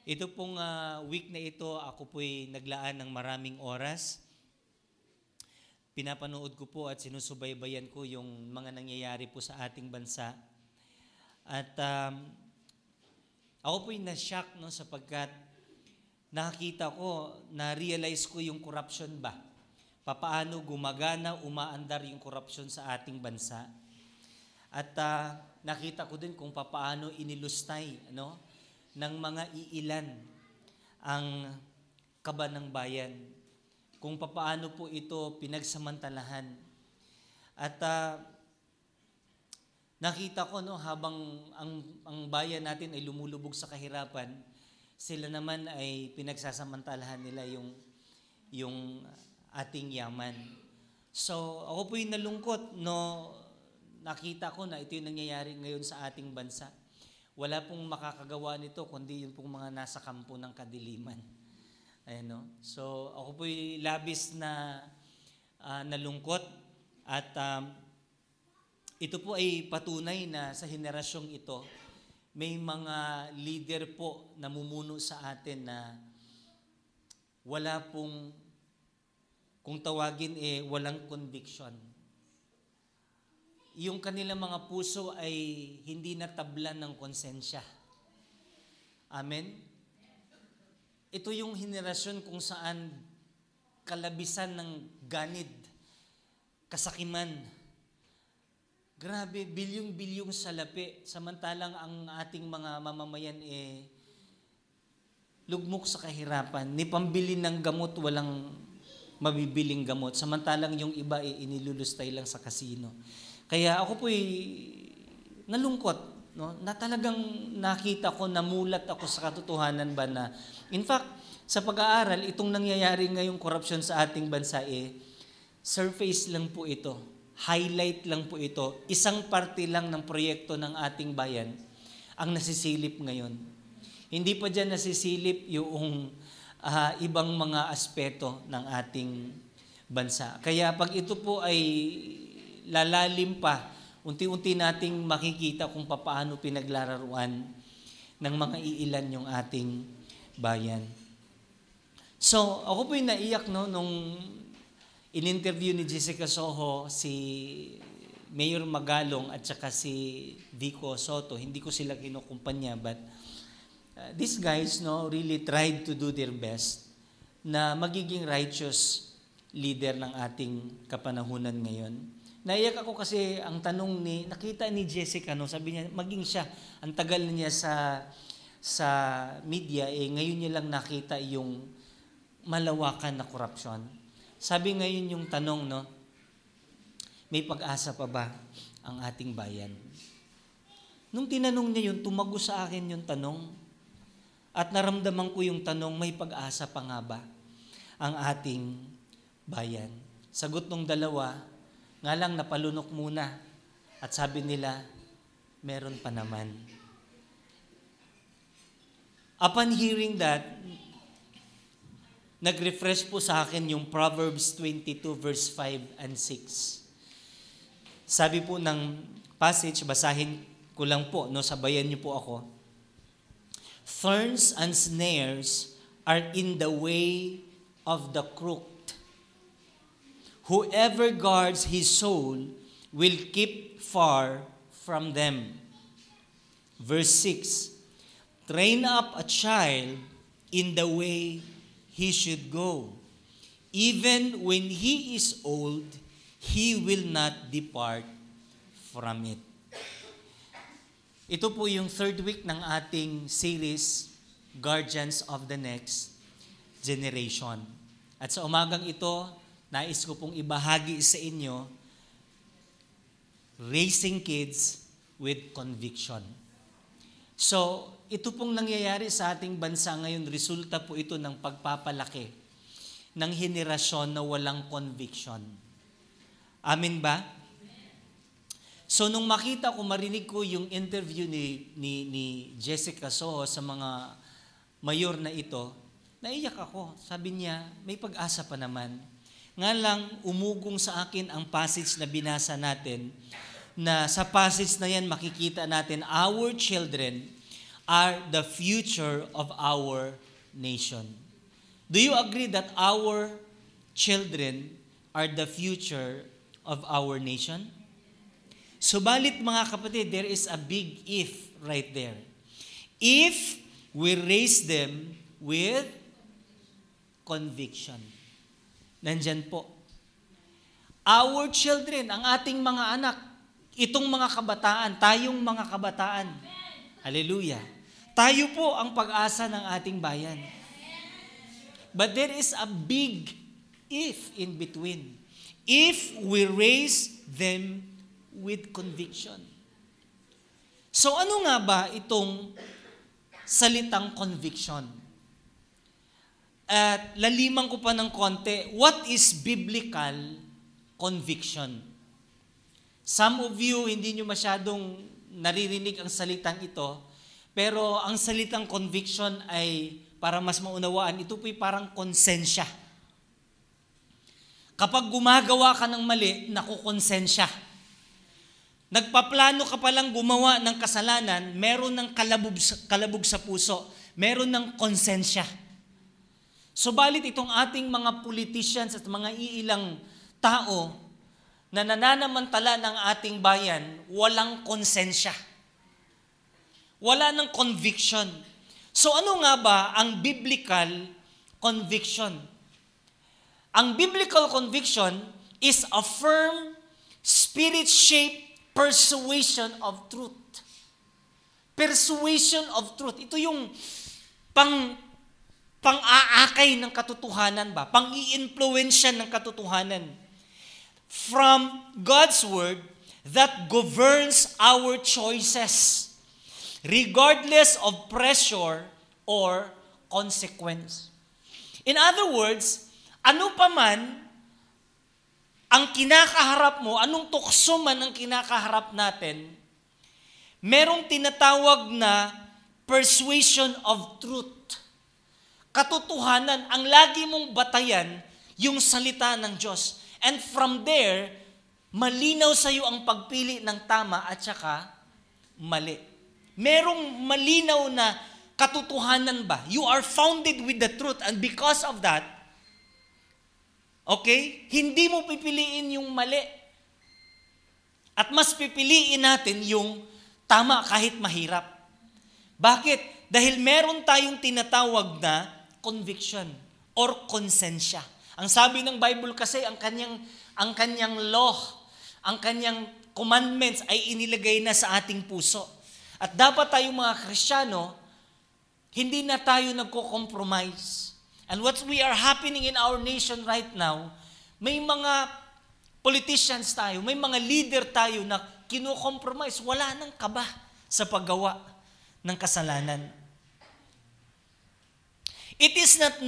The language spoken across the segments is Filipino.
Ito pong week na ito, ako po'y naglaan ng maraming oras. Pinapanood ko po at sinusubaybayan ko yung mga nangyayari po sa ating bansa. At ako po'y na-shock sapagkat nakakita ko, na-realize ko yung corruption ba? Papaano gumagana, umaandar yung corruption sa ating bansa. At nakita ko din kung papaano inilustay ng mga iilan ang kaba ng bayan. Kung papaano po ito pinagsamantalahan. At nakita ko habang ang bayan natin ay lumulubog sa kahirapan, sila naman ay pinagsasamantalahan nila yung ating yaman. So ako po yung nalungkot nakita ko na ito yung nangyayari ngayon sa ating bansa. Wala pong makakagawa nito kundi yung pong mga nasa kampo ng kadiliman. So ako po'y labis na nalungkot at ito po ay patunay na sa henerasyong ito may mga leader po namumuno sa atin na wala pong, kung tawagin walang conviction. Yung kanilang mga puso ay hindi natablan ng konsensya. Amen? Ito yung henerasyon kung saan kalabisan ng ganid, kasakiman. Grabe, bilyong-bilyong salapi. Samantalang ang ating mga mamamayan lugmok sa kahirapan. Ni pambili ng gamot, walang mabibiling gamot. Samantalang yung iba inilulustay lang sa kasino. Kaya ako po'y nalungkot, na talagang nakita ko, namulat ako sa katotohanan ba na, in fact, sa pag-aaral, itong nangyayari ngayong korupsyon sa ating bansa surface lang po ito, highlight lang po ito, isang parte lang ng proyekto ng ating bayan ang nasisilip ngayon. Hindi pa dyan nasisilip yung ibang mga aspeto ng ating bansa. Kaya pag ito po ay lalalim pa, unti-unti nating makikita kung paano pinaglararuan ng mga iilan yung ating bayan. So, ako po'y naiyak nung in-interview ni Jessica Soho si Mayor Magalong at saka si Vico Soto. Hindi ko sila kinukumpanya, but these guys really tried to do their best na magiging righteous leader ng ating kapanahunan ngayon. Naiyak ako kasi ang tanong nakita ni Jessica, sabi niya, maging siya, ang tagal niya sa media, ngayon niya lang nakita yung malawakan na korupsyon. Sabi ngayon yung tanong, may pag-asa pa ba ang ating bayan? Nung tinanong niya yun, tumago sa akin yung tanong, at naramdaman ko yung tanong, may pag-asa pa nga ba ang ating bayan? Sagot ng dalawa, nga lang napalunok muna at sabi nila, meron pa naman. Upon hearing that, nag-refresh po sa akin yung Proverbs 22 verse 5 and 6. Sabi po ng passage, basahin ko lang po, sabayan niyo po ako. Thorns and snares are in the way of the crooked. Whoever guards his soul will keep far from them. Verse 6, train up a child in the way he should go. Even when he is old, he will not depart from it. Ito po yung third week ng ating series, Guardians of the Next Generation. At sa umagang ito, nais ko pong ibahagi sa inyo, raising kids with conviction. So, ito pong nangyayari sa ating bansa ngayon, resulta po ito ng pagpapalaki ng henerasyon na walang conviction. Amen ba? So, nung makita ko, marinig ko yung interview ni Jessica Soho sa mga mayor na ito, naiyak ako. Sabi niya, may pag-asa pa naman. Nga lang, umugong sa akin ang passage na binasa natin, na sa passage na yan makikita natin, our children are the future of our nation. Do you agree that our children are the future of our nation? Subalit mga kapatid, there is a big if right there. If we raise them with conviction. Nandyan po. Our children, ang ating mga anak, itong mga kabataan, tayong mga kabataan. Hallelujah. Tayo po ang pag-asa ng ating bayan. But there is a big if in between. If we raise them with conviction. So ano nga ba itong salitang conviction? At laliman ko pa ng konti, what is biblical conviction? Some of you, hindi nyo masyadong naririnig ang salitang ito, pero ang salitang conviction ay, para mas maunawaan, ito po'y parang konsensya. Kapag gumagawa ka ng mali, nakukonsensya. Nagpaplano ka palang gumawa ng kasalanan, meron ng kalabog sa puso, meron ng konsensya. Subalit itong ating mga politicians at mga iilang tao na nananamantala ng ating bayan, walang konsensya. Wala ng conviction. So ano nga ba ang biblical conviction? Ang biblical conviction is a firm, spirit-shaped persuasion of truth. Persuasion of truth. Ito yung pang-aakay ng katotohanan ba? Pang-i-influensya ng katotohanan. From God's Word that governs our choices, regardless of pressure or consequence. In other words, ano pa man ang kinakaharap mo, anong tukso man ang kinakaharap natin, merong tinatawag na persuasion of truth. Katotohanan, ang lagi mong batayan, yung salita ng Diyos. And from there, malinaw sa iyo ang pagpili ng tama at saka mali. Merong malinaw na katotohanan ba? You are founded with the truth, and because of that, okay, hindi mo pipiliin yung mali. At mas pipiliin natin yung tama kahit mahirap. Bakit? Dahil meron tayong tinatawag na conviction or konsensya. Ang sabi ng Bible kasi, ang kanyang law, ang kanyang commandments ay inilagay na sa ating puso. At dapat tayong mga Kristiyano, hindi na tayo nagko-compromise. And what we are happening in our nation right now, may mga politicians tayo, may mga leader tayo na kino-compromise. Wala nang kaba sa paggawa ng kasalanan. It is not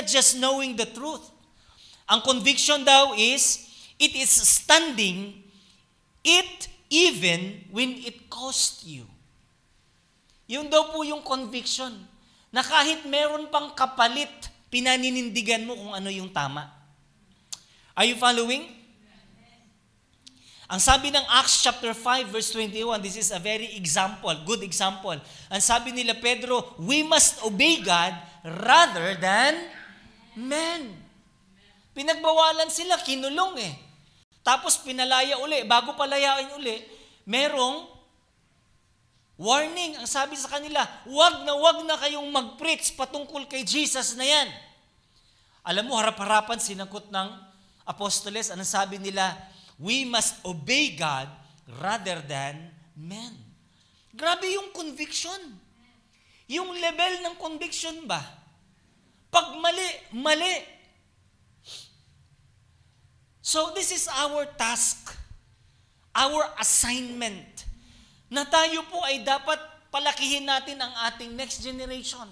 just knowing the truth. Ang conviction daw is, it is standing it even when it cost you. Yun daw po yung conviction, na kahit meron pang kapalit, pinaninindigan mo kung ano yung tama. Are you following? Ang sabi ng Acts chapter 5 verse 21, this is a very good example. Ang sabi nila Pedro, we must obey God rather than men. Pinagbawalan sila, kinulong eh. Tapos pinalaya uli, bago palayain uli, merong warning. Ang sabi sa kanila, wag na kayong mag-preach patungkol kay Jesus na yan. Alam mo, harap-harapan sinangkot ng apostoles, anong sabi nila? We must obey God rather than men. Grabe yung conviction. Yung level ng conviction ba? Pag mali. So this is our task, our assignment, na tayo po ay dapat palakihin natin ang ating next generation.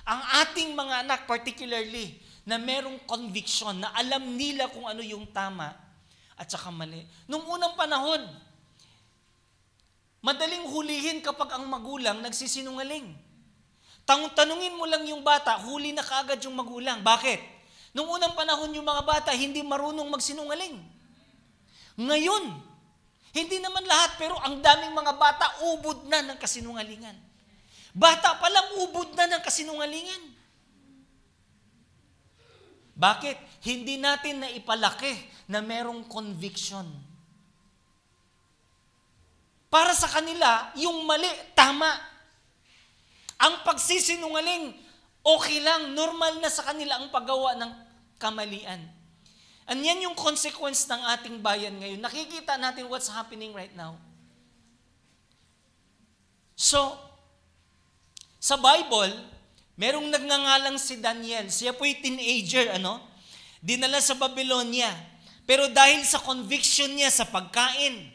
Ang ating mga anak particularly, na merong conviction, na alam nila kung ano yung tama at saka mali. Nung unang panahon, madaling hulihin kapag ang magulang nagsisinungaling. Tanungin mo lang yung bata, huli na kaagad yung magulang. Bakit? Nung unang panahon yung mga bata, hindi marunong magsinungaling. Ngayon, hindi naman lahat, pero ang daming mga bata ubod na ng kasinungalingan. Bata pa lang, ubod na ng kasinungalingan. Bakit? Hindi natin naipalaki na merong conviction. Para sa kanila, yung mali, tama. Ang pagsisinungaling, okay lang, normal na sa kanila ang paggawa ng kamalian. And yan yung consequence ng ating bayan ngayon. Nakikita natin what's happening right now. So, sa Bible, merong nagngangalang si Daniel. Siya po'y teenager, dinala sa Babylonia. Pero dahil sa conviction niya sa pagkain,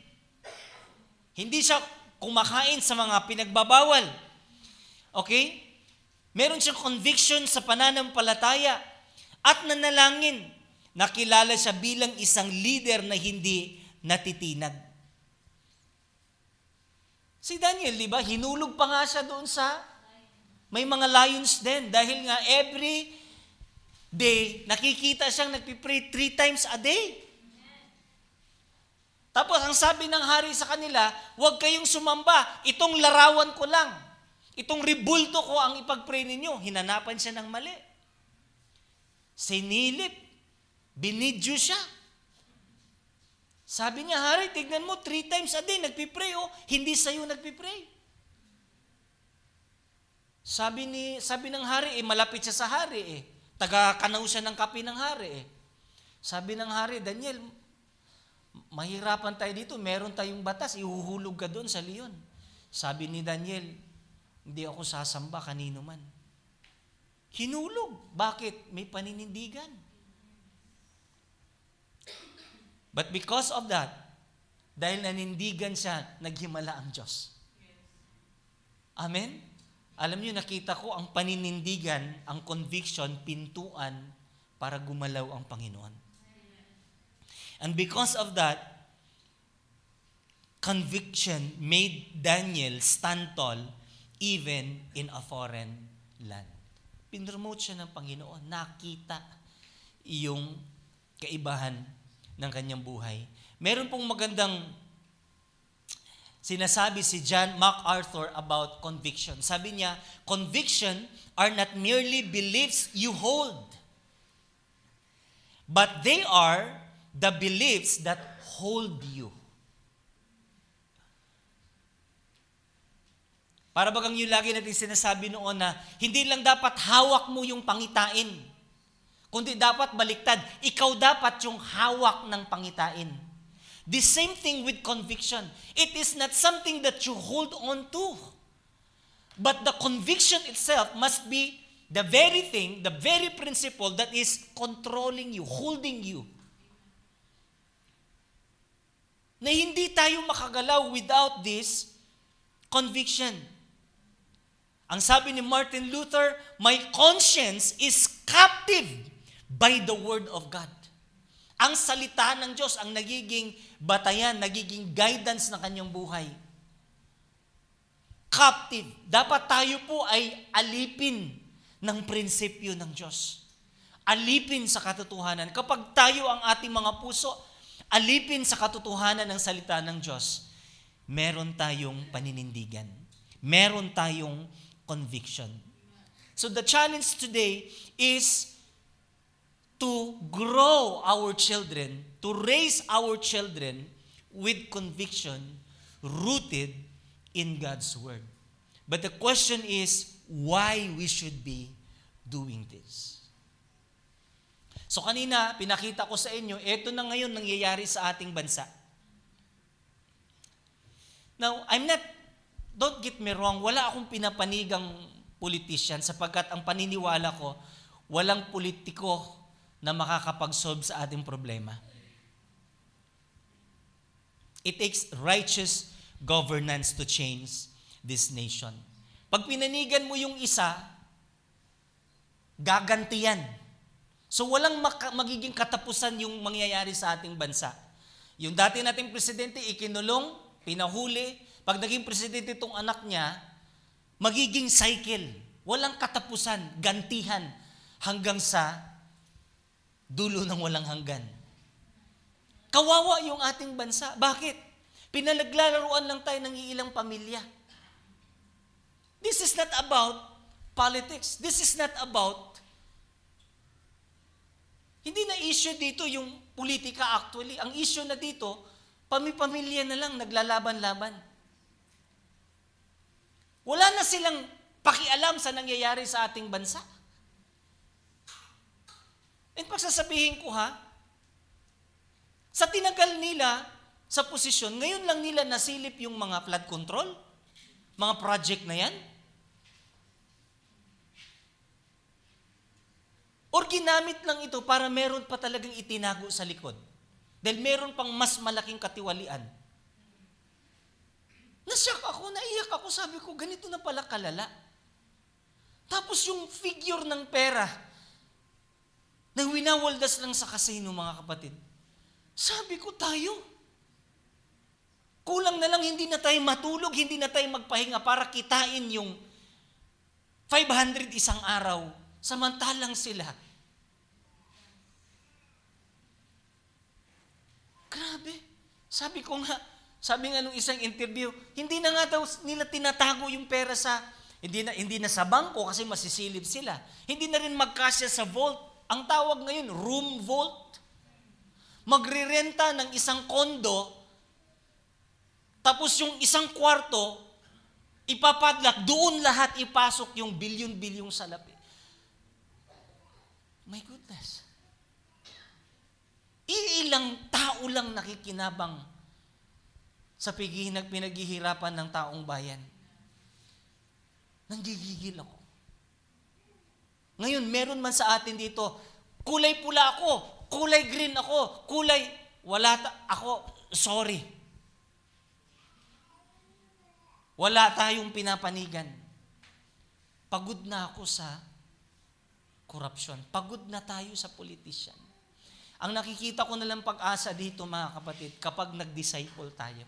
hindi siya kumakain sa mga pinagbabawal. Okay? Meron siyang conviction sa pananampalataya at nanalangin. Nakilala siya bilang isang leader na hindi natitinag. Si Daniel, di ba? Hinulog pa nga siya doon sa may mga lions din. Dahil nga every day, nakikita siyang nagpipray 3 times a day. Tapos ang sabi ng hari sa kanila, huwag kayong sumamba. Itong larawan ko lang. Itong ribulto ko ang ipag-pray ninyo. Hinanapan siya ng mali. Sinilip. Binidyo siya. Sabi niya, hari, tignan mo, 3 times a day, nagpipray, hindi sa'yo nagpipray. Sabi ng hari, malapit siya sa hari, taga-kanaw siya ng kape ng hari, Sabi ng hari, Daniel, mahirapan tayo dito, meron tayong batas, ihuhulog ka doon sa leon. Sabi ni Daniel, hindi ako sasamba kanino man. Hinulog. Bakit? May paninindigan. But because of that, dahil nanindigan siya, naghimala ang Diyos. Amen? Alam niyo, nakita ko ang paninindigan, ang conviction, pintuan para gumalaw ang Panginoon. And because of that, conviction made Daniel stand tall even in a foreign land. Pinromote siya ng Panginoon. Nakita yung kaibahan ng kanyang buhay. Meron pong magandang sinasabi si John MacArthur about conviction. Sabi niya, conviction are not merely beliefs you hold, but they are the beliefs that hold you. Para bagang yung lagi natin sinasabi noon na hindi lang dapat hawak mo yung pangitain, kundi dapat baliktad. Ikaw dapat yung hawak ng pangitain. The same thing with conviction. It is not something that you hold on to. But the conviction itself must be the very thing, the very principle that is controlling you, holding you. Na hindi tayo makagalaw without this conviction. Ang sabi ni Martin Luther, my conscience is captive by the word of God. Ang salita ng Diyos ang nagiging batayan, nagiging guidance ng kanyang buhay. Captive. Dapat tayo po ay alipin ng prinsipyo ng Diyos. Alipin sa katotohanan. Kapag tayo ang ating mga puso, alipin sa katotohanan ng salita ng Diyos, meron tayong paninindigan. Meron tayong conviction. So the challenge today is to grow our children, to raise our children with conviction rooted in God's Word. But the question is, why we should be doing this? So kanina, pinakita ko sa inyo, ito na ngayon nangyayari sa ating bansa. Now, don't get me wrong, wala akong pinapanigang politician sapagkat ang paniniwala ko, walang politiko na makakapag-solve sa ating problema. It takes righteous governance to change this nation. Pag pinanigan mo yung isa, gagantiyan. So walang magiging katapusan yung mangyayari sa ating bansa. Yung dati nating presidente, ikinulong, pinahuli. Pag naging presidente itong anak niya, magiging cycle. Walang katapusan, gantihan, hanggang sa dulo ng walang hanggan. Kawawa yung ating bansa. Bakit? Pinalaglalaruan lang tayo ng iilang pamilya. This is not about politics. This is not about, hindi na issue dito yung politika actually. Ang issue na dito, pamilya na lang naglalaban-laban. Wala na silang pakialam sa nangyayari sa ating bansa. And pagsasabihin ko sa tinagal nila sa posisyon, ngayon lang nila nasilip yung mga flood control, mga project na yan. Or ginamit lang ito para meron pa talagang itinago sa likod. Dahil meron pang mas malaking katiwalian. Nasyak ako, naiyak ako, sabi ko, ganito na pala kalala. Tapos yung figure ng pera, na winawaldas lang sa kasino, mga kapatid. Sabi ko, tayo. Kulang na lang, hindi na tayo matulog, hindi na tayo magpahinga para kitain yung 500 isang araw. Samantalang sila. Grabe. Sabi nga nung isang interview, hindi na nga daw nila tinatago yung pera hindi na sa bangko kasi masisilip sila. Hindi na rin magkasya sa vault. Ang tawag ngayon, room vault. Magrerenta ng isang kondo, tapos yung isang kwarto, ipapadlock, doon lahat ipasok yung bilyon-bilyong salapi. My goodness. Iilang tao lang nakikinabang sa pinaghihirapan ng taong bayan. Nanggigigil ako. Ngayon, meron man sa atin dito, kulay pula ako, kulay green ako, ako, sorry. Wala tayong pinapanigan. Pagod na ako sa korupsyon. Pagod na tayo sa politician. Ang nakikita ko na lang pag-asa dito, mga kapatid, kapag nag-disciple tayo.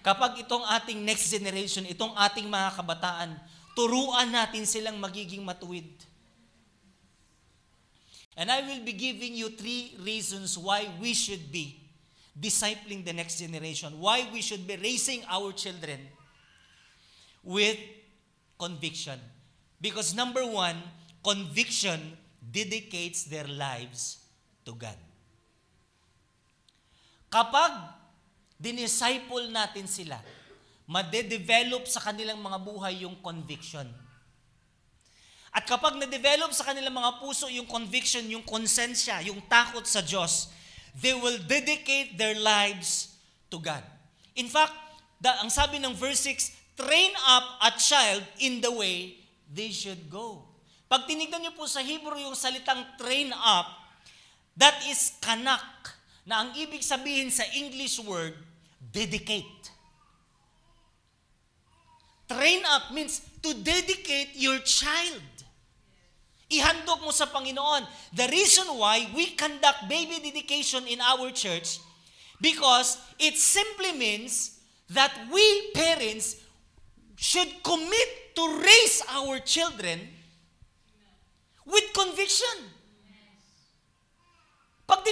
Kapag itong ating next generation, itong ating mga kabataan, turuan natin silang magiging matuwid. And I will be giving you 3 reasons why we should be discipling the next generation, why we should be raising our children with conviction. Because number 1, conviction dedicates their lives to God. Kapag dinisciple natin sila, madedevelop sa kanilang mga buhay yung conviction. At kapag na-develop sa kanilang mga puso yung conviction, yung konsensya, yung takot sa Diyos, they will dedicate their lives to God. In fact, ang sabi ng verse 6, train up a child in the way they should go. Pag tinignan niyo po sa Hebrew yung salitang train up, that is kanak, na ang ibig sabihin sa English word, dedicate. Train up means to dedicate your child. Ihandog mo sa Panginoon. The reason why we conduct baby dedication in our church, because it simply means that we parents should commit to raise our children with conviction. Pag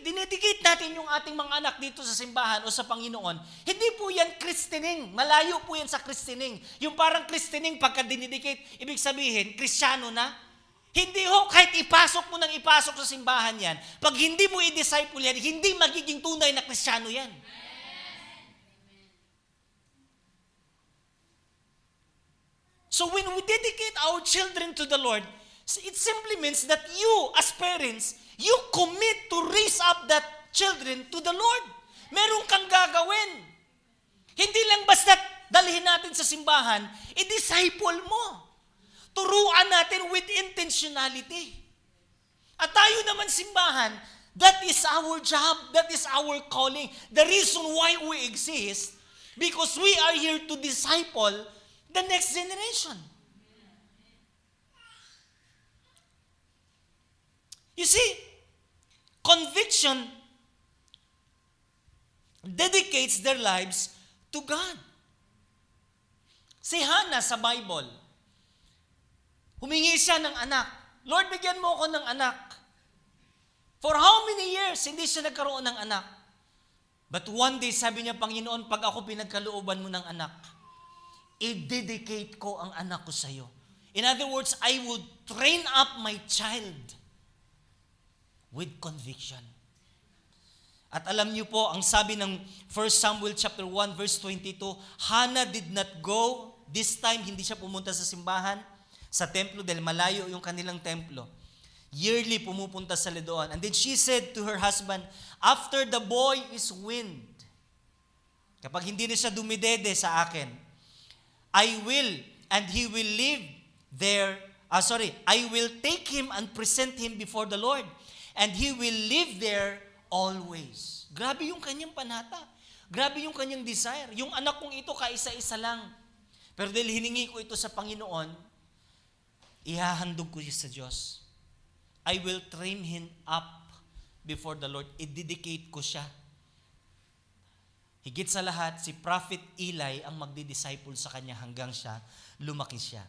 dinedicate natin yung ating mga anak dito sa simbahan o sa Panginoon, hindi po yan Christening. Malayo po yan sa Christening. Yung parang Christening, pagka dinedicate, ibig sabihin, Kristiyano na. Hindi ho, kahit ipasok mo nang ipasok sa simbahan yan, pag hindi mo i-disciple yan, hindi magiging tunay na Kristiyano yan. So when we dedicate our children to the Lord, it simply means that you, as parents, you commit to raise up that children to the Lord. Meron kang gagawin. Hindi lang basta dalhin natin sa simbahan, i-disciple mo. Turuan natin with intentionality. At tayo naman simbahan, that is our job, that is our calling. The reason why we exist, because we are here to disciple the next generation. You see, conviction dedicates their lives to God. Si Hannah sa Bible, humingi siya ng anak. Lord, bigyan mo ako ng anak. For how many years, hindi siya nagkaroon ng anak. But one day, sabi niya, Panginoon, pag ako pinagkalooban mo ng anak, i-dedicate ko ang anak ko sa iyo. In other words, I will train up my child with conviction. At alam niyo po, ang sabi ng 1 Samuel chapter 1 verse 22, Hannah did not go. This time, hindi siya pumunta sa simbahan, sa templo, dahil malayo yung kanilang templo. Yearly pumupunta sa doon. And then she said to her husband, after the boy is weaned, kapag hindi na siya dumidede sa akin, I will, and he will live there, I will take him and present him before the Lord, and he will live there always. Grabe yung kanyang panata. Grabe yung kanyang desire. Yung anak kong ito, kaisa-isa lang. Pero dahil hiningi ko ito sa Panginoon, ihahandog ko siya sa Diyos. I will train him up before the Lord. I-dedicate ko siya. Higit sa lahat, si Prophet Eli ang magdi-disciple sa kanya hanggang siya, lumaki siya.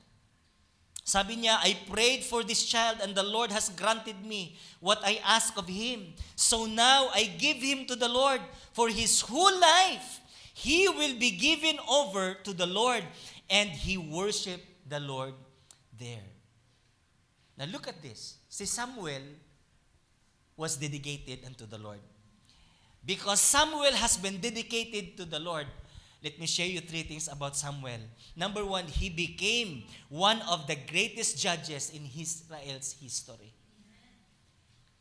Sabi niya, I prayed for this child and the Lord has granted me what I asked of him. So now I give him to the Lord. For his whole life, he will be given over to the Lord. And he worshiped the Lord there. Now look at this. Si Samuel was dedicated unto the Lord. Because Samuel has been dedicated to the Lord, let me share you 3 things about Samuel. Number 1, he became one of the greatest judges in Israel's history.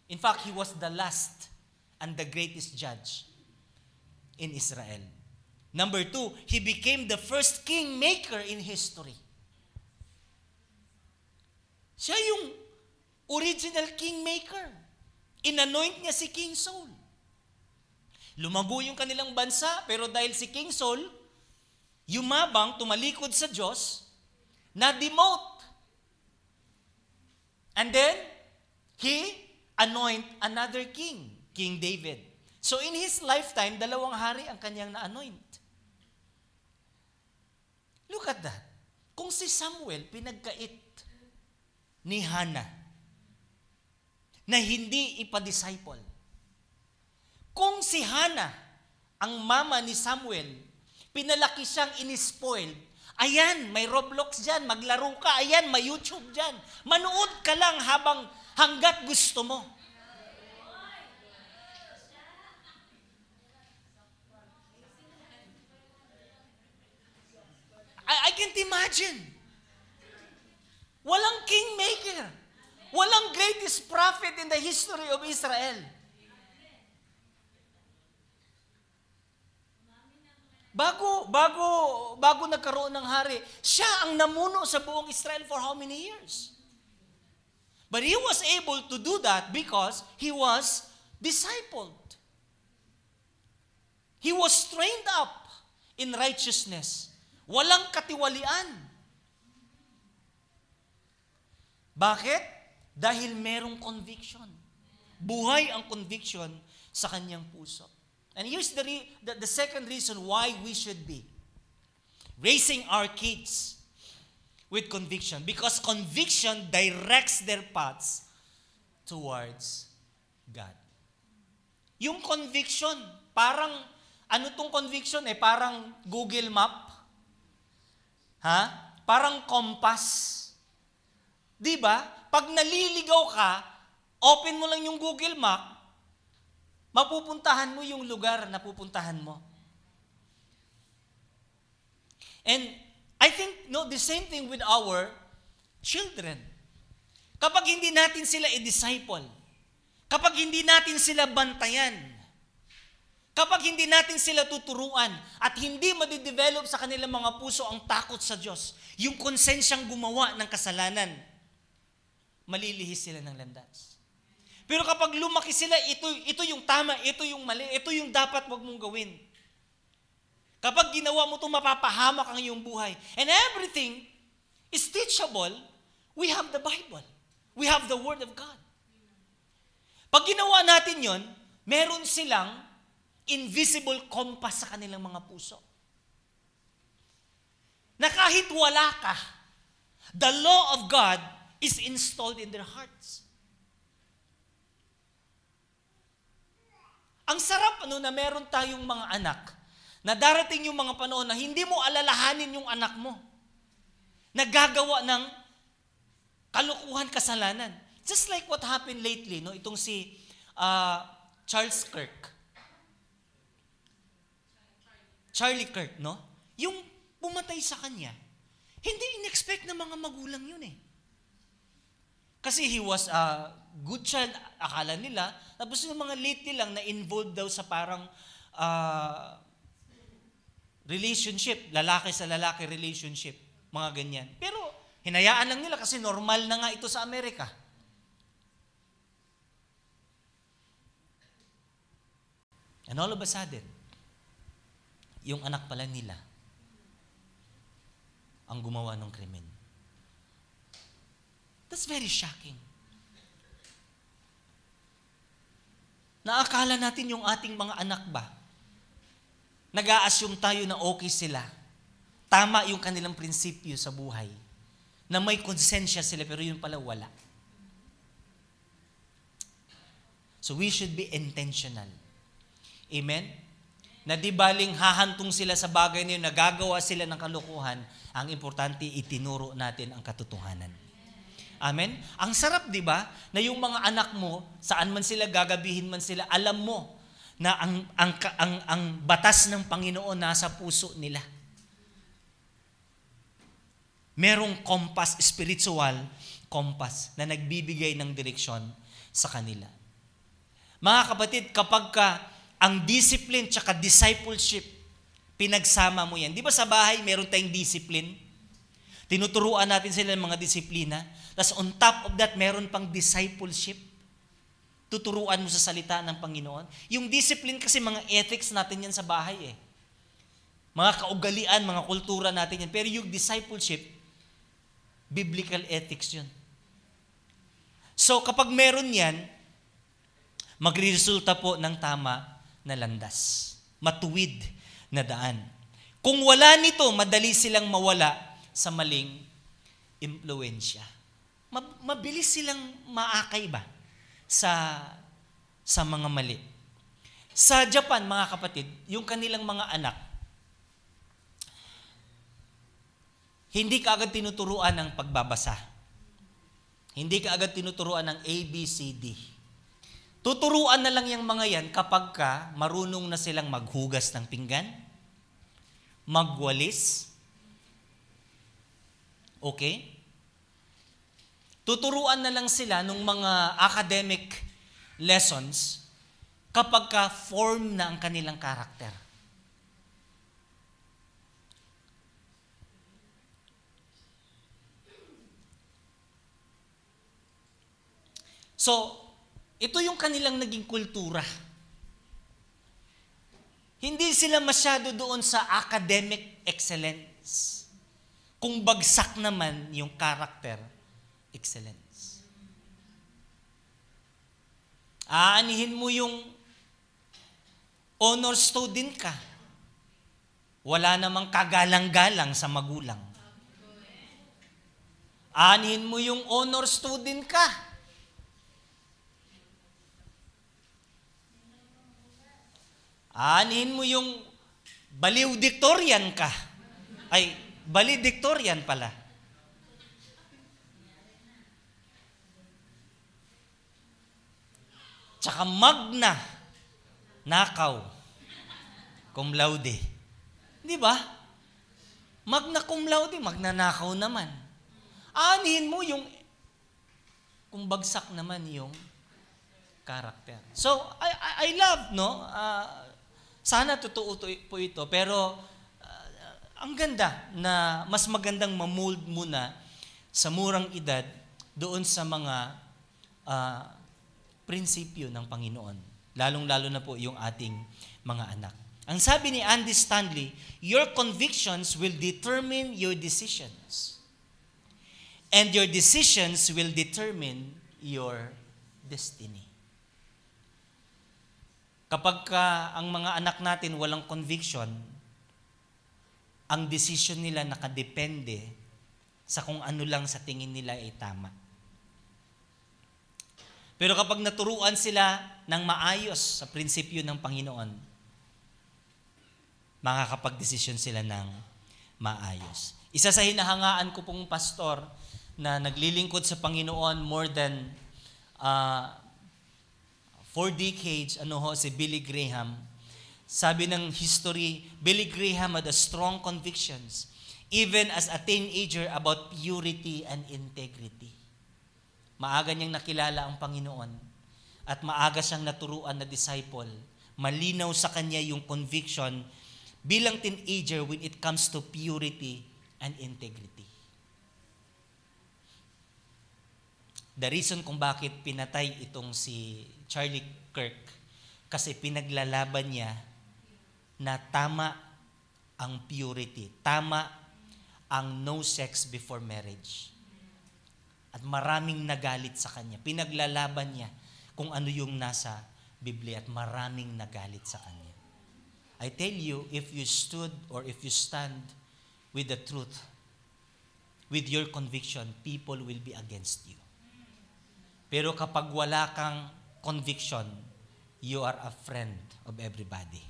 In fact, he was the last and the greatest judge in Israel. Number 2, he became the first kingmaker in history. Siya yung original kingmaker. Inanoint niya si King Saul. Lumago yung kanilang bansa, pero dahil si King Saul, yumabang, tumalikod sa Diyos, na-demote. And then, he anoint another king, King David. So in his lifetime, 2 hari ang kanyang na-anoint. Look at that. Kung si Samuel pinagkait ni Hannah na hindi ipa-disciple, kung si Hannah, ang mama ni Samuel, pinalaki siyang in-spoiled, ayan, may Roblox dyan, maglaro ka, ayan, may YouTube dyan. Manood ka lang hanggat gusto mo. I can't imagine. Walang kingmaker. Walang greatest prophet in the history of Israel. Bago nagkaroon ng hari, siya ang namuno sa buong Israel for how many years? But he was able to do that because he was discipled. He was trained up in righteousness. Walang katiwalian. Bakit? Dahil merong conviction. Buhay ang conviction sa kanyang puso. And here's the second reason why we should be raising our kids with conviction. Because conviction directs their paths towards God. Yung conviction, parang, ano tong conviction eh? Parang Google Map. Parang compass. Diba? Pag naliligaw ka, open mo lang yung Google Map, mapupuntahan mo yung lugar na pupuntahan mo. And I think the same thing with our children. Kapag hindi natin sila i-disciple, kapag hindi natin sila bantayan, kapag hindi natin sila tuturuan at hindi madidevelop sa kanilang mga puso ang takot sa Diyos, yung konsensyang gumawa ng kasalanan, malilihis sila ng landas. Pero kapag lumaki sila, ito yung tama, ito yung mali, ito yung dapat wag mong gawin. Kapag ginawa mo ito, mapapahamak ang iyong buhay. And everything is teachable. We have the Bible. We have the Word of God. Pag ginawa natin yon, meron silang invisible compass sa kanilang mga puso. Na kahit wala ka, the law of God is installed in their hearts. Ang sarap na meron tayong mga anak na darating yung mga panahon na hindi mo alalahanin yung anak mo. Nagagawa ng kalukuhan, kasalanan. Just like what happened lately, no? Itong si Charles Kirk. Charlie Kirk, no? Yung pumatay sa kanya, hindi in-expect ng mga magulang yun eh. Kasi he was a good child, akala nila. Tapos yung mga lately lang na involved daw sa parang relationship, lalaki sa lalaki relationship, mga ganyan. Pero hinayaan lang nila kasi normal na nga ito sa Amerika. And all of a sudden, yung anak pala nila ang gumawa ng krimen. That's very shocking. Naakala natin yung ating mga anak ba? Nag-a-assume tayo na okay sila. Tama yung kanilang prinsipyo sa buhay. Na may konsensya sila pero yun pala wala. So we should be intentional. Amen? Na di baling hahantong sila sa bagay na yun, nagagawa sila ng kalukuhan, ang importante itinuro natin ang katotohanan. Amen? Ang sarap, di ba, na yung mga anak mo, saan man sila, gagabihin man sila, alam mo na ang batas ng Panginoon nasa puso nila. Merong compass, spiritual compass, na nagbibigay ng direksyon sa kanila. Mga kapatid, kapag ang discipline tsaka discipleship, pinagsama mo yan. Di ba sa bahay, meron tayong discipline? Tinuturuan natin sila ng mga disiplina. Tapos on top of that, meron pang discipleship. Tuturuan mo sa salita ng Panginoon. Yung discipline kasi mga ethics natin yan sa bahay eh. Mga kaugalian, mga kultura natin yan. Pero yung discipleship, biblical ethics yun. So kapag meron yan, magre-resulta po ng tama na landas. Matuwid na daan. Kung wala nito, madali silang mawala sa maling impluensya. Mabilis silang maakay ba sa mga mali. Sa Japan, mga kapatid, yung kanilang mga anak, hindi ka agad tinuturuan ng pagbabasa. Hindi ka agad tinuturuan ng ABCD. Tuturuan na lang yung mga yan kapag marunong na silang maghugas ng pinggan, magwalis, okay? Tuturuan na lang sila ng mga academic lessons kapag form na ang kanilang karakter. So, ito yung kanilang naging kultura. Hindi sila masyado doon sa academic excellence. Kung bagsak naman yung character excellence. Aanihin mo yung honor student ka. Wala namang kagalang-galang sa magulang. Aanihin mo yung honor student ka. Aanihin mo yung valedictorian ka. Ay, valedictorian pala. Tsaka magna, nakaw, cum laude. Di ba? Magna cum laude, magnanakaw naman. Aanihin mo yung, kung bagsak naman yung character. So, I love, no? Sana totoo po ito, pero ang ganda na mas magandang mamold muna sa murang edad doon sa mga prinsipyo ng Panginoon. Lalong-lalo na po yung ating mga anak. Ang sabi ni Andy Stanley, your convictions will determine your decisions. And your decisions will determine your destiny. Kapag ang mga anak natin walang conviction, ang decision nila nakadepende sa kung ano lang sa tingin nila ay tama. Pero kapag naturuan sila ng maayos sa prinsipyo ng Panginoon, makakapagdesisyon sila ng maayos. Isa sa hinahangaan ko pong pastor na naglilingkod sa Panginoon more than 4 decades, si Billy Graham. Sabi ng history, Billy Graham had a strong convictions even as a teenager about purity and integrity. Maaga niyang nakilala ang Panginoon at maaga siyang naturuan na disciple. Malinaw sa kanya yung conviction bilang teenager when it comes to purity and integrity. The reason kung bakit pinatay itong si Charlie Kirk, kasi pinaglalaban niya na tama ang purity, tama ang no sex before marriage. At maraming nagalit sa kanya. Pinaglalaban niya kung ano yung nasa Biblia at maraming nagalit sa kanya. I tell you, if you stood or if you stand with the truth, with your conviction, people will be against you. Pero kapag wala kang conviction, you are a friend of everybody.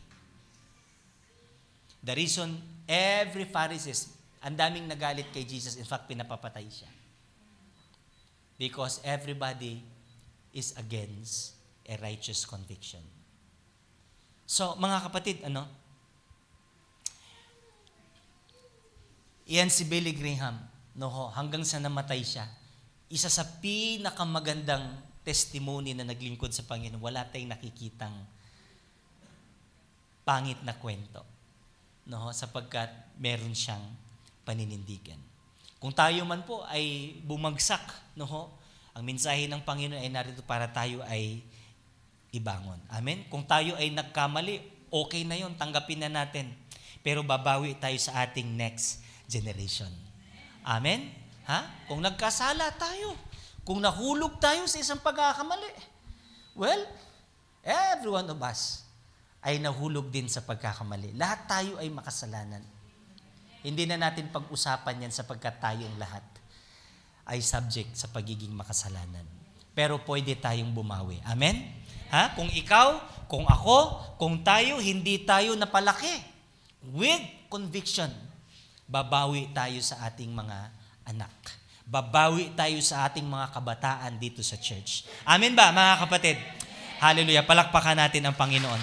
The reason every Pharisees, ang daming nagalit kay Jesus, in fact, pinapapatay siya. Because everybody is against a righteous conviction. So, mga kapatid, iyan si Billy Graham, hanggang sa namatay siya. Isa sa pinakamagandang testimony na naglingkod sa Panginoon, wala tayong nakikitang pangit na kwento. Sapagkat meron siyang paninindigan. Kung tayo man po ay bumagsak, ang mensahe ng Panginoon ay narito para tayo ay ibangon. Amen? Kung tayo ay nagkamali, okay na yon, tanggapin na natin. Pero babawi tayo sa ating next generation. Amen? Kung nagkasala tayo, kung nahulog tayo sa isang pagkakamali, well, every one of us ay nahulog din sa pagkakamali. Lahat tayo ay makasalanan. Hindi na natin pag-usapan yan sapagkat tayong lahat ay subject sa pagiging makasalanan. Pero pwede tayong bumawi. Amen? Kung ikaw, kung ako, kung tayo, hindi tayo napalaki with conviction, babawi tayo sa ating mga anak. Babawi tayo sa ating mga kabataan dito sa church. Amen ba, mga kapatid? Hallelujah. Palakpakan natin ang Panginoon.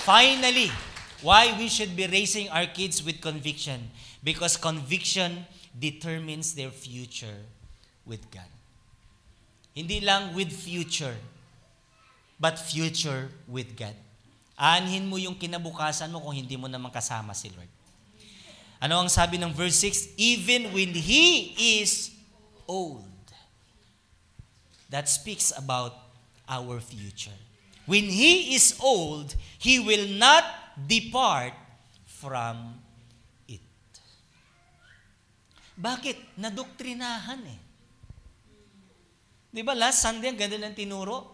Finally, why we should be raising our kids with conviction? Because conviction determines their future with God. Hindi lang with future, but future with God. Aanhin mo yung kinabukasan mo kung hindi mo naman kasama si Lord. Ano ang sabi ng verse 6? Even when He is old. That speaks about our future. When He is old, He will not depart from it. Bakit? Nadoktrinahan eh. Di ba last Sunday, ang ganda ng tinuro?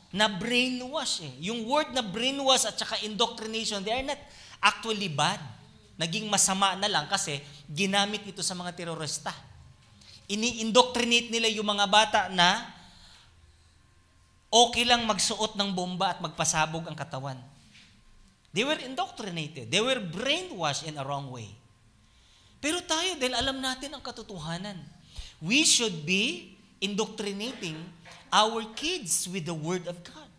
Na brainwash eh. Yung word na brainwash at saka indoctrination, they are not actually bad. Naging masama na lang kasi ginamit ito sa mga terorista. Ini-indoctrinate nila yung mga bata na okay lang magsuot ng bomba at magpasabog ang katawan. They were indoctrinated. They were brainwashed in a wrong way. Pero tayo, dahil alam natin ang katotohanan, we should be indoctrinating our kids with the Word of God.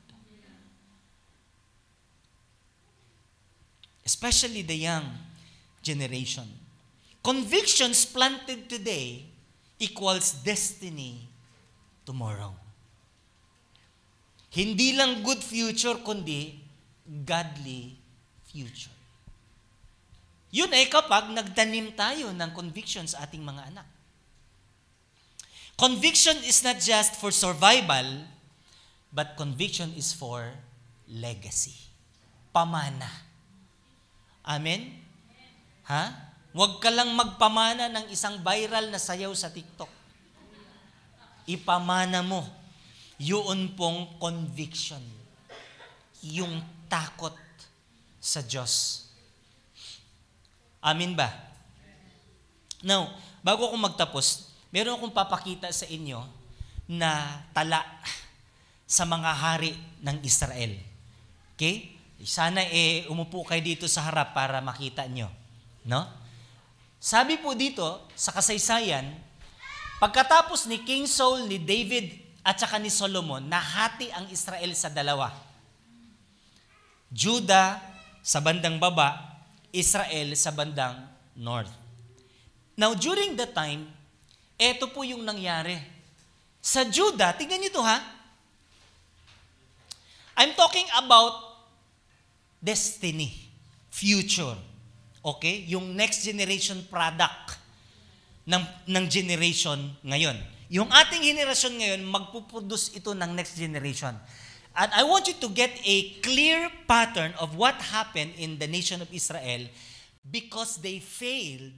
Especially the young generation. Convictions planted today equals destiny tomorrow. Hindi lang good future, kundi godly future. Yun ay kapag nagtanim tayo ng conviction sa ating mga anak. Conviction is not just for survival, but conviction is for legacy. Pamana. Amen? Huwag ka lang magpamana ng isang viral na sayaw sa TikTok. Ipamana mo yun pong conviction. Yung takot sa Diyos. Amen ba? Now, bago ako magtapos, meron akong papakita sa inyo na tala sa mga hari ng Israel. Okay? Sana umupo kayo dito sa harap para makita nyo. No? Sabi po dito, sa kasaysayan, pagkatapos ni King Saul, ni David, at saka ni Solomon, nahati ang Israel sa dalawa. Judah sa bandang baba, Israel sa bandang north. Now, during that time, eto po yung nangyari. Sa Judah, tingnan nyo to ha. I'm talking about destiny, future. Okay? Yung next generation product ng generation ngayon. Yung ating generation ngayon, magpuproduce ito ng next generation. And I want you to get a clear pattern of what happened in the nation of Israel because they failed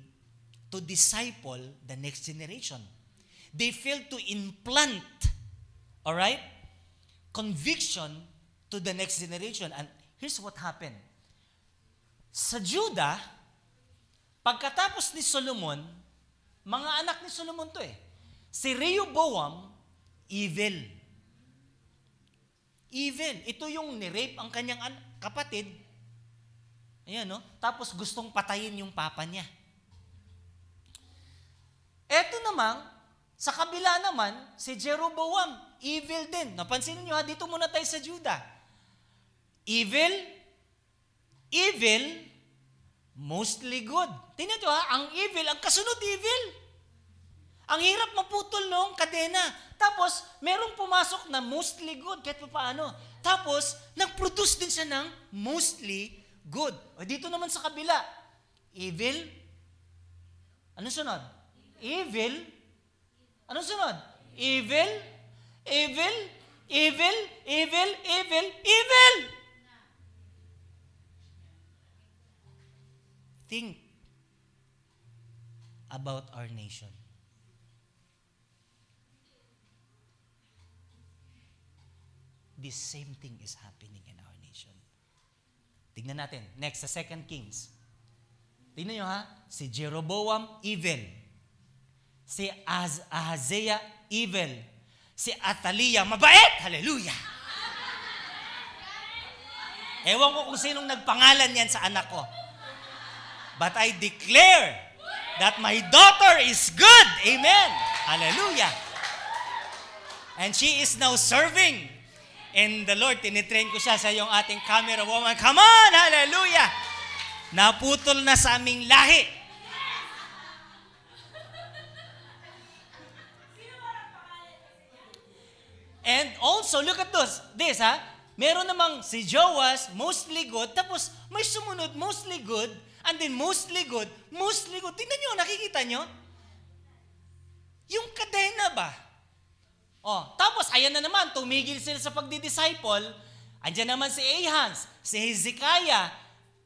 to disciple the next generation. They failed to implant, all right, conviction to the next generation. And here's what happened. Sa Judah, pagkatapos ni Solomon, mga anak ni Solomon to si Rehoboam, evil. Evil. Ito yung ni-rape ang kanyang kapatid. Ayan, no? Tapos gustong patayin yung papa niya. Eto namang, sa kabila naman, si Jeroboam, evil din. Napansin niyo ha, dito muna tayo sa Judah. Evil, mostly good. Tingnan niyo ha, ang evil, ang kasunod evil. Ang hirap maputol noong kadena. Tapos, merong pumasok na mostly good, kahit pa paano. Tapos, nag-produce din siya ng mostly good. O dito naman sa kabila, evil. Ano sunod? Evil. Ano sunod? Evil. Think about our nation. This same thing is happening in our nation. Tingnan natin. Next, sa 2 Kings. Tingnan nyo ha. Si Jeroboam, evil. Si Ahaziah, evil. Si Athaliah, mabait! Hallelujah! Ewan ko kung sinong nagpangalan yan sa anak ko. But I declare that my daughter is good. Amen. Hallelujah. And she is now serving. And the Lord, tinitrain ko siya sa yung ating camera woman. Come on! Hallelujah! Naputol na sa aming lahi. And also, look at this ha. Meron namang si Joas, mostly good. Tapos may sumunod, mostly good. And then mostly good. Tingnan nyo, nakikita nyo? Yung kadena ba? Tapos ayan na naman, tumigil sila sa pagdi-disciple. Andiyan naman si Ahaz, si Hezekiah,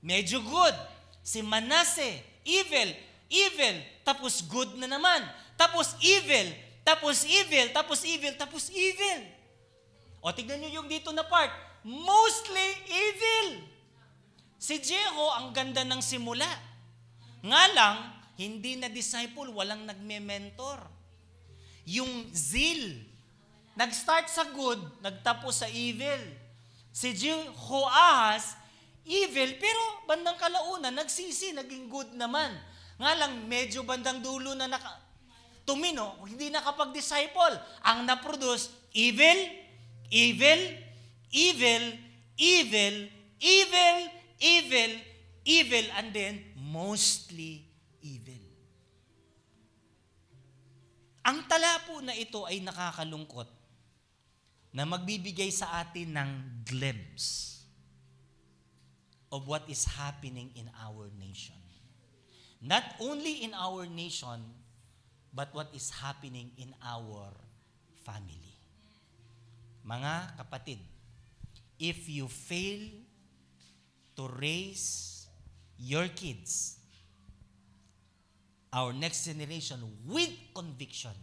medyo good. Si Manasseh, evil. Tapos good na naman. Tapos evil. Tignan nyo yung dito na part. Mostly evil. Si Jeho, ang ganda ng simula. Nga lang, hindi na disciple, walang nagme-mentor. Yung zeal, nag-start sa good, nagtapos sa evil. Si Jehoahaz, evil, pero bandang kalaunan, nagsisi, naging good naman. Nga lang, medyo bandang dulo na tumino, hindi nakapag-disciple. Ang na-produce, evil, and then mostly evil. Ang tala po na ito ay nakakalungkot na magbibigay sa atin ng glimpse of what is happening in our nation. Not only in our nation, but what is happening in our family. Mga kapatid, if you fail to raise your kids, our next generation with conviction,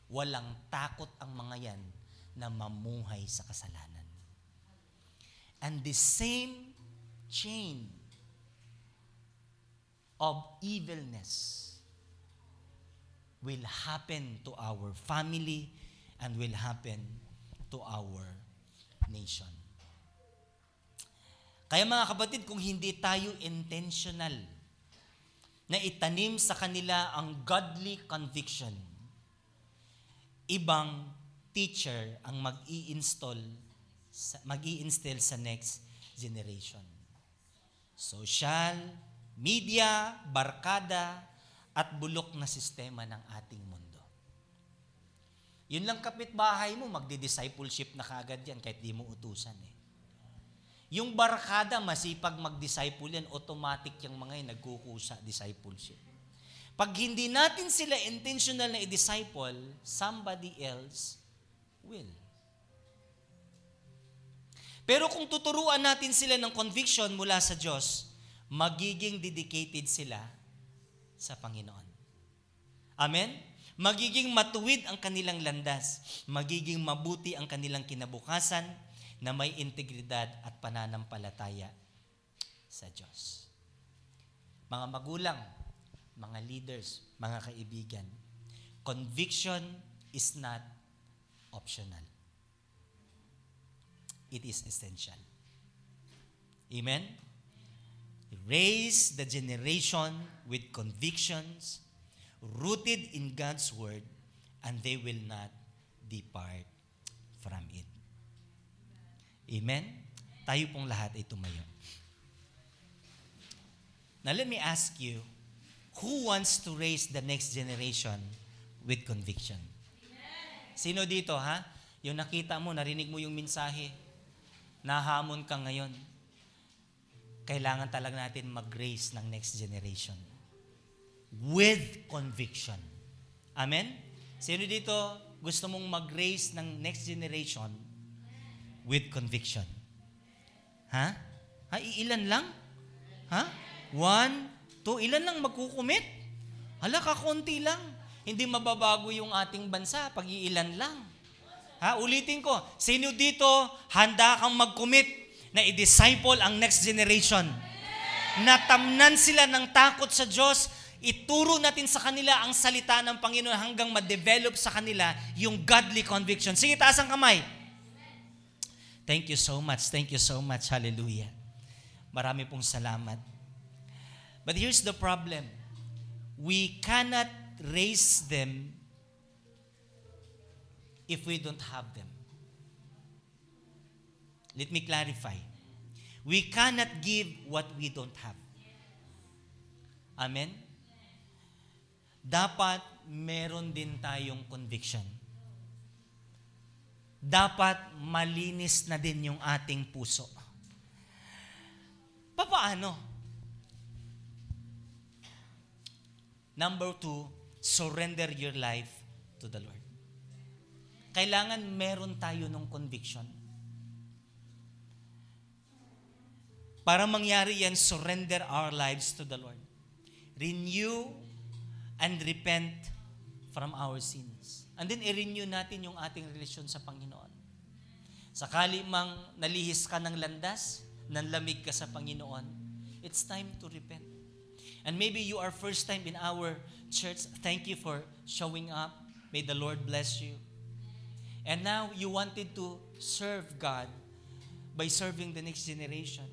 walang takot ang mga yan na mamuhay sa kasalanan. And the same chain of evilness will happen to our family and will happen to our nation. Kaya mga kapatid, kung hindi tayo intentional na itanim sa kanila ang godly conviction, ibang teacher ang mag-i-instill sa next generation. Social, media, barkada, at bulok na sistema ng ating mundo. Yun lang kapitbahay mo, magdi-discipleship na kaagad yan kahit di mo utusan eh. Yung barkada, masipag mag-disciple yan, automatic yung mga yun nagkukusa discipleship. Pag hindi natin sila intentional na i-disciple, somebody else will. Pero kung tuturuan natin sila ng conviction mula sa Diyos, magiging dedicated sila sa Panginoon. Amen? Magiging matuwid ang kanilang landas. Magiging mabuti ang kanilang kinabukasan na may integridad at pananampalataya sa Diyos. Mga magulang, mga leaders, mga kaibigan, conviction is not optional. It is essential. Amen? Raise the generation with convictions rooted in God's Word, and they will not depart from it. Amen? Tayo pong lahat ay tumayo. Now let me ask you, who wants to raise the next generation with conviction? Sino dito, ha? Yung nakita mo, narinig mo yung mensahe, nahamon ka ngayon, kailangan talaga natin mag-raise ng next generation with conviction. Amen? Sino dito gusto mong mag-raise ng next generation with conviction? Ha? Iilan lang? Ha? 1, 2, ilan lang magkukumit? Hala, kakunti lang. Hindi mababago yung ating bansa pag iilan lang. Ha? Ulitin ko, sino dito handa kang mag-commit na i-disciple ang next generation? Natamnan sila ng takot sa Diyos, ituro natin sa kanila ang salita ng Panginoon hanggang ma-develop sa kanila yung godly conviction. Sige, taas ang kamay. Thank you so much. Thank you so much. Hallelujah. Marami pong salamat. But here's the problem. We cannot raise them if we don't have them. Let me clarify. We cannot give what we don't have. Amen? Dapat meron din tayong conviction. Dapat malinis na din yung ating puso. Papaano? Number 2, surrender your life to the Lord. Kailangan meron tayo ng conviction. Para mangyari yan, surrender our lives to the Lord. Renew and repent from our sins. And then, i-renew natin yung ating relasyon sa Panginoon. Sakali mang nalihis ka ng landas, nanlamig ka sa Panginoon, it's time to repent. And maybe you are first time in our church. Thank you for showing up. May the Lord bless you. And now, you wanted to serve God by serving the next generation.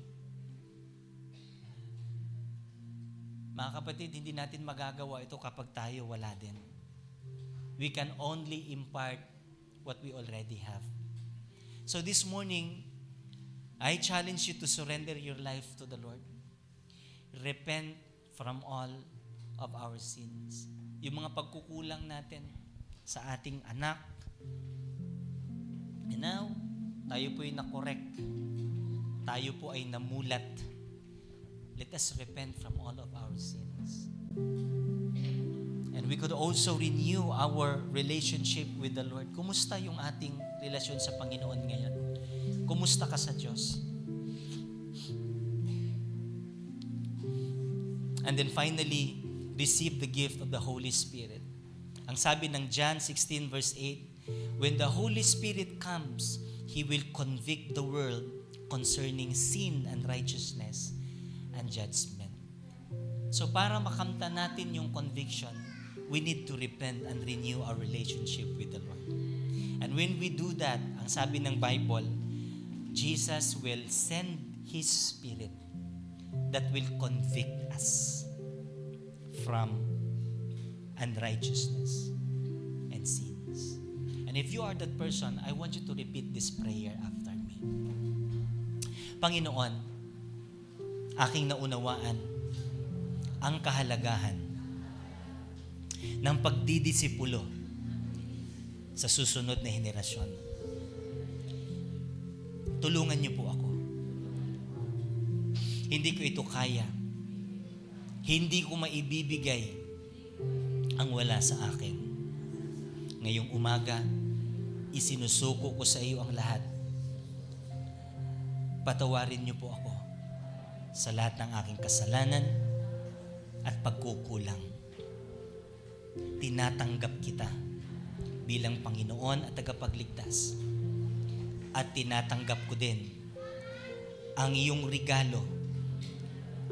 Mga kapatid, hindi natin magagawa ito kapag tayo wala din. We can only impart what we already have. So this morning, I challenge you to surrender your life to the Lord. Repent from all of our sins. Yung mga pagkukulang natin sa ating anak. And now, tayo po ay na-correct. Tayo po ay namulat. Let us repent from all of our sins. And we could also renew our relationship with the Lord. Kumusta yung ating relasyon sa Panginoon ngayon? Kumusta ka sa Diyos? And then finally, receive the gift of the Holy Spirit. Ang sabi ng John 16 verse 8, when the Holy Spirit comes, He will convict the world concerning sin and righteousness and judgment. So para makamta natin yung conviction, we need to repent and renew our relationship with the Lord. And when we do that, ang sabi ng Bible, Jesus will send His Spirit that will convict us from unrighteousness and sins. And if you are that person, I want you to repeat this prayer after me. Panginoon, aking naunawaan ang kahalagahan ng pagdidisipulo sa susunod na henerasyon. Tulungan niyo po ako. Hindi ko ito kaya. Hindi ko maibibigay ang wala sa akin. Ngayong umaga, isinusuko ko sa iyo ang lahat. Patawarin niyo po ako sa lahat ng aking kasalanan at pagkukulang. Tinatanggap kita bilang Panginoon at tagapagligtas. At tinatanggap ko din ang iyong regalo,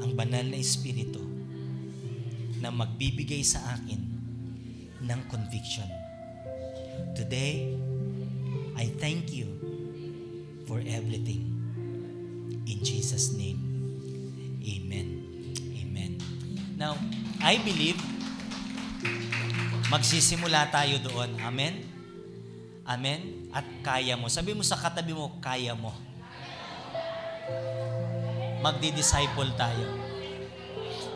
ang banal na Espiritu na magbibigay sa akin ng conviction. Today, I thank you for everything. In Jesus' name, amen. Amen. Now, I believe magsisimula tayo doon. Amen? Amen? At kaya mo. Sabi mo sa katabi mo, kaya mo. Magdi-disciple tayo.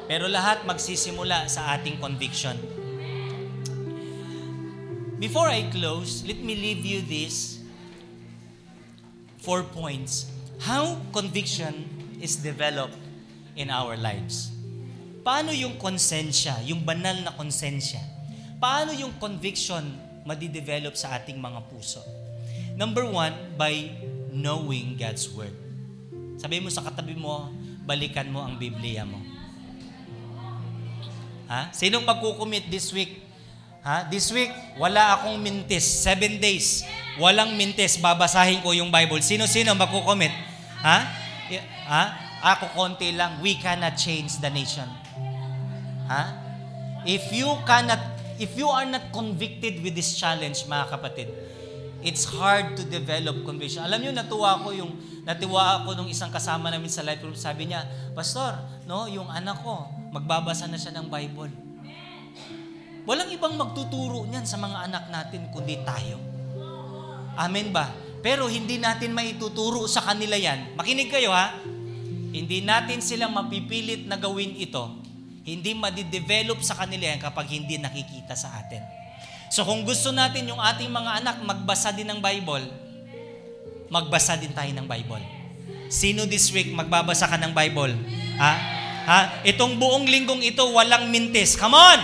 Pero lahat magsisimula sa ating conviction. Before I close, let me leave you this 4 points. How conviction is developed in our lives. Paano yung konsensya, yung banal na konsensya? Paano yung conviction madidevelop sa ating mga puso? Number 1, by knowing God's Word. Sabi mo sa katabi mo, balikan mo ang Biblia mo. Ha? Sinong magkukumit this week? Ha? This week, wala akong mintis. 7 days. Walang mintis. Babasahin ko yung Bible. Sino-sino magkukumit? Ha? Ha? Ako konti lang. We cannot change the nation. Ha? If you are not convicted with this challenge, mga kapatid, it's hard to develop conviction. Alam niyo, natuwa ako nung isang kasama namin sa life group. Sabi niya, Pastor, no, yung anak ko, magbabasa na siya ng Bible. Walang ibang magtuturo niyan sa mga anak natin kundi tayo. Amen ba? Pero hindi natin maituturo sa kanila yan. Makinig kayo ha. Hindi natin sila mapipilit na gawin ito. Hindi madidevelop sa kanila yan kapag hindi nakikita sa atin. So kung gusto natin yung ating mga anak magbasa din ng Bible, magbasa din tayo ng Bible. Sino this week magbabasa ka ng Bible? Ha? Ha? Itong buong linggong ito walang mintis. Come on!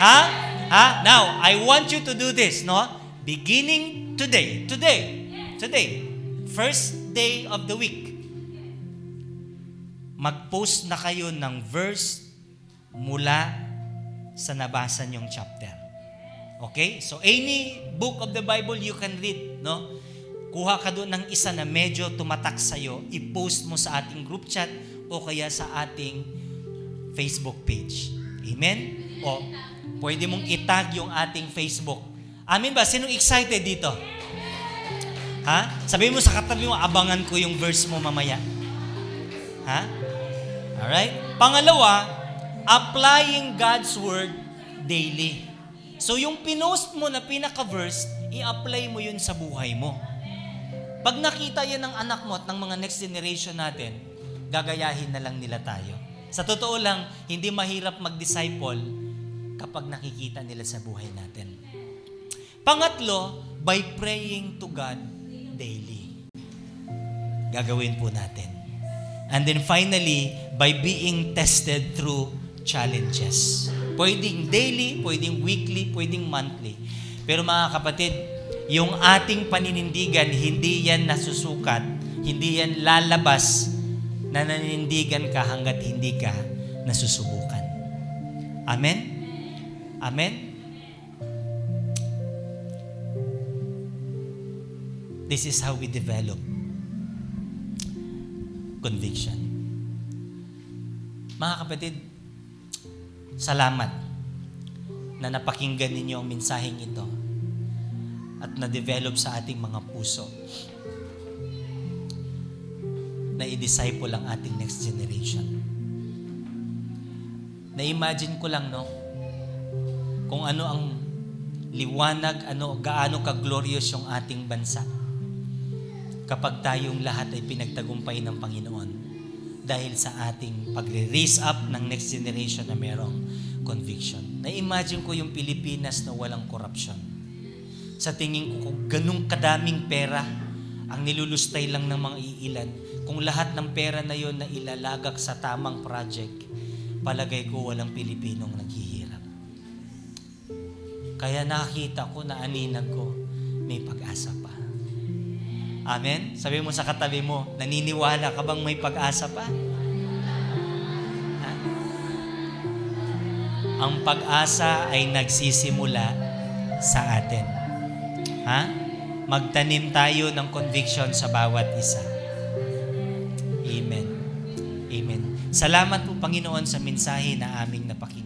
Ha? Ha? Now, I want you to do this, no? Beginning today, first day of the week, mag-post na kayo ng verse mula sa nabasa niyong chapter. Okay? So, any book of the Bible you can read, no? Kuha ka doon ng isa na medyo tumatak sa'yo, i-post mo sa ating group chat o kaya sa ating Facebook page. Amen? O, pwede mong itag yung ating Facebook. Amen ba? Sinong excited dito? Ha? Sabihin mo sa katabi mo, abangan ko yung verse mo mamaya. Ha? Alright? Pangalawa, applying God's Word daily. So yung pinost mo na pinaka-verse, i-apply mo yun sa buhay mo. Pag nakita yan ng anak mo at ng mga next generation natin, gagayahin na lang nila tayo. Sa totoo lang, hindi mahirap mag-disciple kapag nakikita nila sa buhay natin. Pangatlo, by praying to God daily. Gagawin po natin. And then finally, by being tested through challenges. Pwedeng daily, pwedeng weekly, pwedeng monthly. Pero mga kapatid, yung ating paninindigan, hindi yan nasusukat, hindi yan lalabas na naninindigan ka hanggat hindi ka nasusubukan. Amen? Amen? This is how we develop conviction. Mga kapatid, salamat na napakinggan ninyo ang mensaheng ito at na-develop sa ating mga puso. na i-disciple ang ating next generation. Na-imagine ko lang, no? Kung ano ang liwanag, gaano ka-glorious yung ating bansa kapag tayong lahat ay pinagtagumpay ng Panginoon dahil sa ating pagre-raise up ng next generation na merong conviction. Na-imagine ko yung Pilipinas na walang corruption. Sa tingin ko, kung ganung kadaming pera ang nilulustay lang ng mga iilan, kung lahat ng pera na yon na ilalagak sa tamang project, palagay ko walang Pilipinong naghihirap. Kaya nakita ko na aninag ko, may pag-asa pa. Amen? Sabi mo sa katabi mo, naniniwala ka bang may pag-asa pa? Ha? Ang pag-asa ay nagsisimula sa atin. Ha? Magtanim tayo ng conviction sa bawat isa. Amen. Amen. Salamat po, Panginoon, sa mensahe na aming napakinggan.